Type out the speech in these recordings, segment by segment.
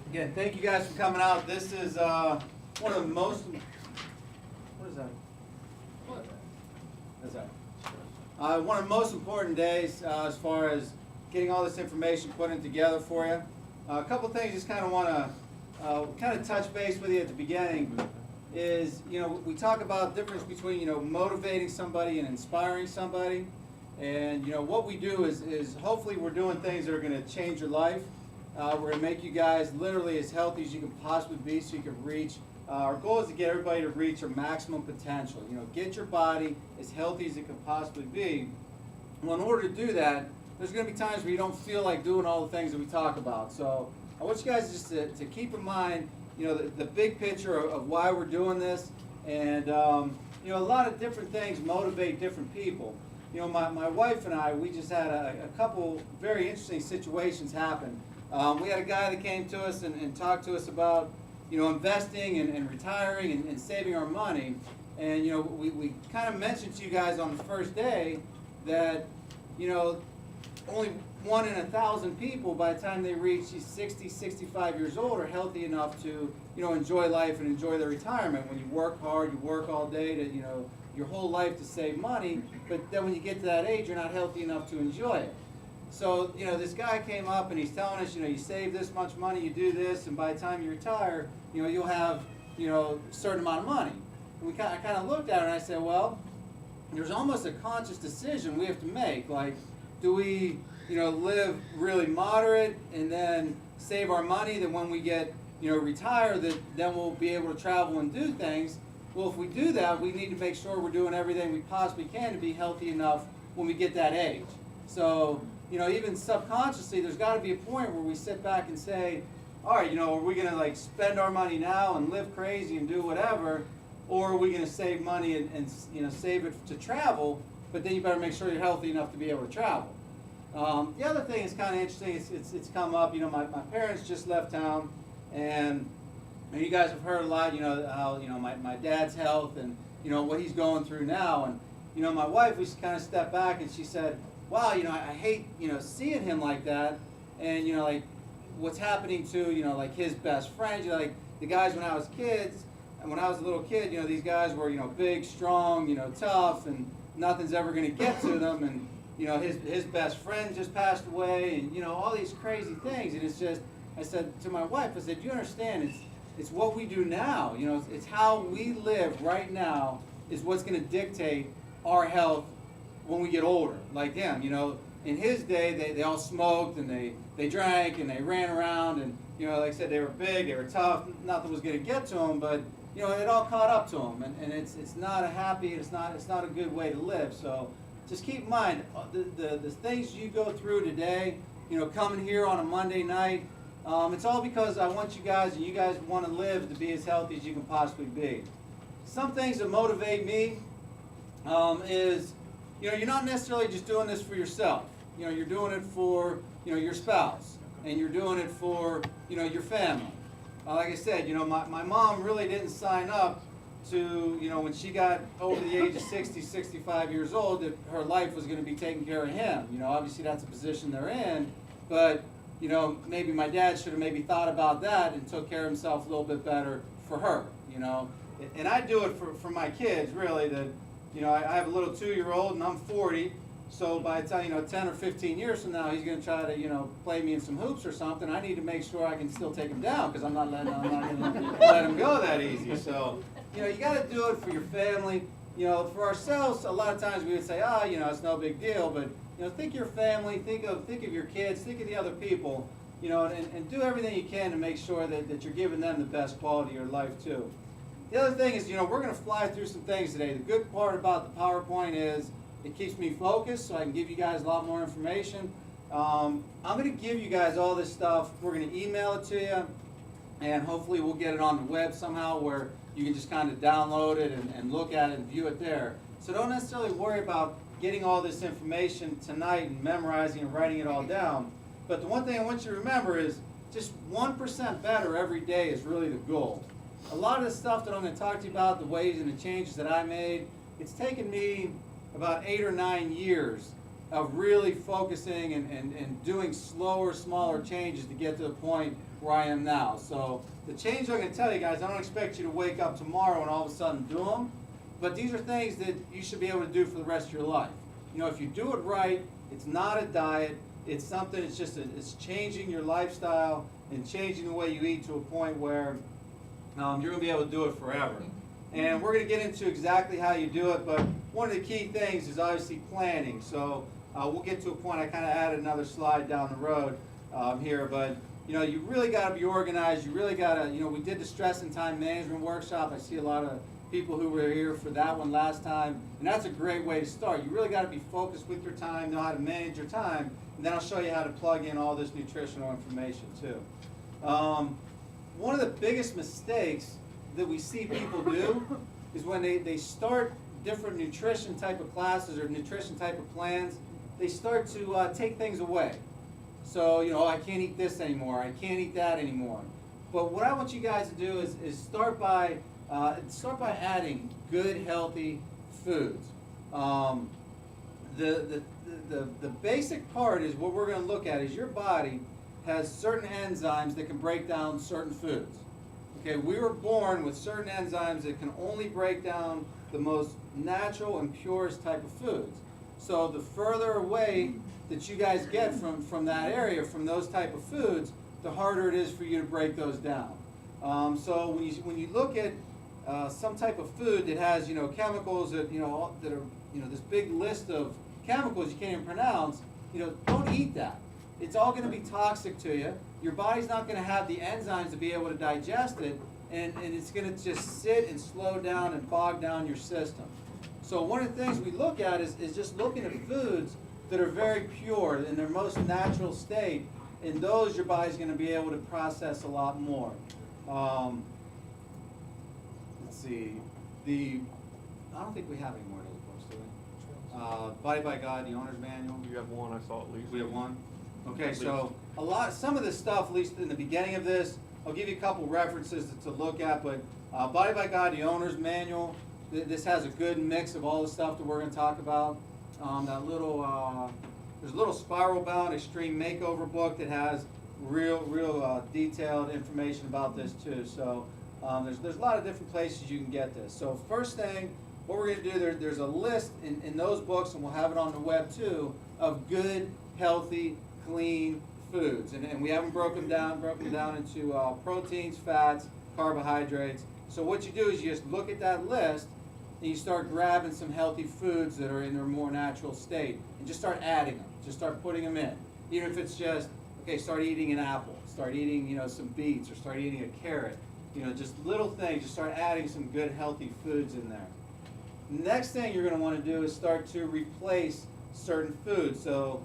Again, thank you guys for coming out. This is one of the most, what is that? What is that? One of the most important days as far as getting all this information putting together for you. A couple things just kind of want to kind of touch base with you at the beginning is, we talk about the difference between, motivating somebody and inspiring somebody. And, what we do is hopefully we're doing things that are going to change your life. We're going to make you guys literally as healthy as you can possibly be so you can reach. Our goal is to get everybody to reach their maximum potential. Get your body as healthy as it can possibly be. Well, in order to do that, there's going to be times where you don't feel like doing all the things that we talk about. So I want you guys just to keep in mind, the big picture of why we're doing this. And, a lot of different things motivate different people. My wife and I, we just had a couple very interesting situations happen. We had a guy that came to us and talked to us about, investing and retiring and saving our money. And, we kind of mentioned to you guys on the first day that, only 1 in 1,000 people by the time they reach 60, 65 years old are healthy enough to, enjoy life and enjoy their retirement. When you work hard, you work all day to, your whole life to save money, but then when you get to that age, you're not healthy enough to enjoy it. So, this guy came up and he's telling us, you save this much money, you do this, and by the time you retire, you'll have, a certain amount of money. And I kind of looked at it and I said, well, there's almost a conscious decision we have to make. Like, do we, live really moderate and then save our money that when we get, retire, that then we'll be able to travel and do things? Well, if we do that, we need to make sure we're doing everything we possibly can to be healthy enough when we get that age. So, even subconsciously, there's got to be a point where we sit back and say, all right, are we going to spend our money now and live crazy and do whatever, or are we going to save money and save it to travel? But then you better make sure you're healthy enough to be able to travel. The other thing is kind of interesting. It's come up. My parents just left town, and you guys have heard a lot. How my dad's health and what he's going through now. And my wife, we kind of stepped back and she said, wow, I hate, seeing him like that. And, what's happening to, his best friends, the guys when I was kids, and when I was a little kid, these guys were, big, strong, tough, and nothing's ever going to get to them. And, his best friend just passed away, and, all these crazy things. And it's just, I said to my wife, I said, you understand, it's what we do now. It's how we live right now is what's going to dictate our health when we get older. Like him, in his day, they all smoked and they drank and they ran around and, like I said, they were big, they were tough, nothing was going to get to them, but, it all caught up to them. And it's not a happy, it's not a good way to live. So just keep in mind, the things you go through today, coming here on a Monday night, it's all because I want you guys, and you guys want to live to be as healthy as you can possibly be. Some things that motivate me is, you're not necessarily just doing this for yourself. You're doing it for, your spouse, and you're doing it for, your family. Like I said, my mom really didn't sign up to, when she got over the age of 60, 65 years old, that her life was going to be taking care of him. Obviously that's a position they're in, but, maybe my dad should have maybe thought about that and took care of himself a little bit better for her, And I do it for my kids, really, that, I have a little 2-year-old and I'm 40, so by the time, 10 or 15 years from now, he's going to try to, play me in some hoops or something. I need to make sure I can still take him down because I'm not going to let him go that easy. So, you got to do it for your family. For ourselves, a lot of times we would say, it's no big deal, but, think of your family, think of your kids, think of the other people, and do everything you can to make sure that you're giving them the best quality of your life too. The other thing is, we're going to fly through some things today. The good part about the PowerPoint is it keeps me focused so I can give you guys a lot more information. I'm going to give you guys all this stuff. We're going to email it to you, and hopefully we'll get it on the web somehow where you can just kind of download it and look at it and view it there. So don't necessarily worry about getting all this information tonight and memorizing and writing it all down. But the one thing I want you to remember is just 1% better every day is really the goal. A lot of the stuff that I'm going to talk to you about, the ways and the changes that I made, it's taken me about 8 or 9 years of really focusing and doing slower, smaller changes to get to the point where I am now. So the change I'm going to tell you guys, I don't expect you to wake up tomorrow and all of a sudden do them, but these are things that you should be able to do for the rest of your life. You know, if you do it right, it's not a diet, it's something, it's changing your lifestyle and changing the way you eat to a point where you're going to be able to do it forever. And we're going to get into exactly how you do it, but one of the key things is obviously planning. So we'll get to a point, I kind of added another slide down the road here, but you know, you really got to be organized. You really got to, you know, we did the stress and time management workshop. I see a lot of people who were here for that one last time, and that's a great way to start. You really got to be focused with your time, know how to manage your time, and then I'll show you how to plug in all this nutritional information too. One of the biggest mistakes that we see people do is when they start different nutrition type of classes or nutrition type of plans, they start to take things away. So, you know, I can't eat this anymore, I can't eat that anymore. But what I want you guys to do is start by adding good, healthy foods. The basic part is what we're going to look at is your body has certain enzymes that can break down certain foods. Okay, we were born with certain enzymes that can only break down the most natural and purest type of foods. So the further away that you guys get from that area, from those type of foods, the harder it is for you to break those down. So when you look at some type of food that has, you know, chemicals that, you know, that are, you know, this big list of chemicals you can't even pronounce, you know, don't eat that. It's all going to be toxic to you. Your body's not going to have the enzymes to be able to digest it, and it's going to just sit and slow down and bog down your system. So one of the things we look at is just looking at foods that are very pure in their most natural state, and those your body's going to be able to process a lot more. Let's see. I don't think we have any more of those books, do we? Body by God, the Owner's Manual. You have one, I saw at least. We have one? Okay, so some of this stuff, at least in the beginning of this, I'll give you a couple references to look at, but Body by God, the Owner's Manual, this has a good mix of all the stuff that we're going to talk about. There's a little spiral bound extreme makeover book that has real detailed information about this too. So there's a lot of different places you can get this. So first thing, what we're going to do, there's a list in those books, and we'll have it on the web too, of good, healthy, clean foods, and we haven't broken them down into proteins, fats, carbohydrates. So what you do is you just look at that list and you start grabbing some healthy foods that are in their more natural state and just start adding them, just start putting them in. Even if it's just, okay, start eating an apple, start eating, you know, some beets, or start eating a carrot, you know, just little things, just start adding some good healthy foods in there. Next thing you're going to want to do is start to replace certain foods. So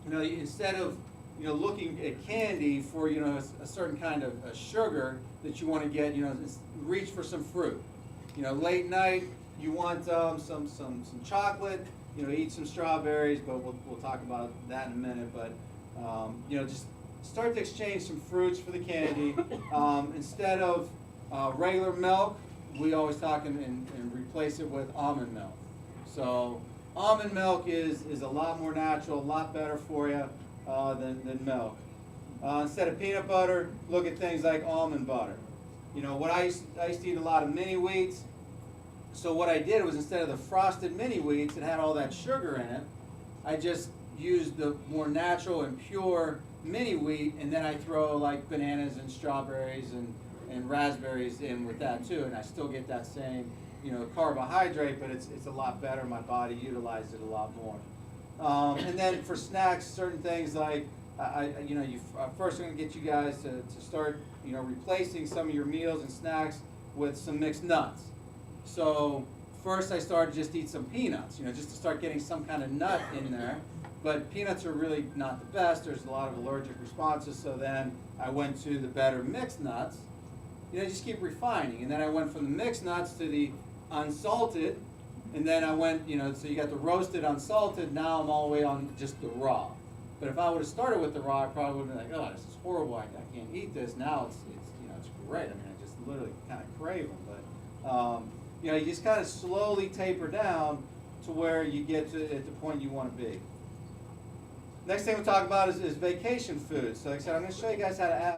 you know, instead of, you know, looking at candy for, you know, a certain kind of a sugar that you want to get, you know, reach for some fruit. You know, late night you want some chocolate, you know, eat some strawberries, but we'll talk about that in a minute. But you know, just start to exchange some fruits for the candy. Instead of regular milk, we always talk and replace it with almond milk. So almond milk is a lot more natural, a lot better for you than milk. Instead of peanut butter, look at things like almond butter. You know, I used to eat a lot of mini wheats. So what I did was, instead of the frosted mini wheats that had all that sugar in it, I just used the more natural and pure mini wheat, and then I throw like bananas and strawberries and raspberries in with that too, and I still get that same, you know, carbohydrate, but it's a lot better. My body utilizes it a lot more. And then for snacks, certain things like first I'm going to get you guys to start, you know, replacing some of your meals and snacks with some mixed nuts. So first I started just eat some peanuts, you know, just to start getting some kind of nut in there. But peanuts are really not the best. There's a lot of allergic responses. So then I went to the better mixed nuts. You know, just keep refining. And then I went from the mixed nuts to the unsalted. And then I went, you know, so you got the roasted, unsalted. Now I'm all the way on just the raw. But if I would have started with the raw, I probably would have been like, oh, this is horrible. I can't eat this. Now it's you know, it's great. I mean, I just literally kind of crave them. But you know, you just kind of slowly taper down. to where you get to at the point you want to be. Next thing we'll talk about is vacation food. So like I said, I'm going to show you guys how to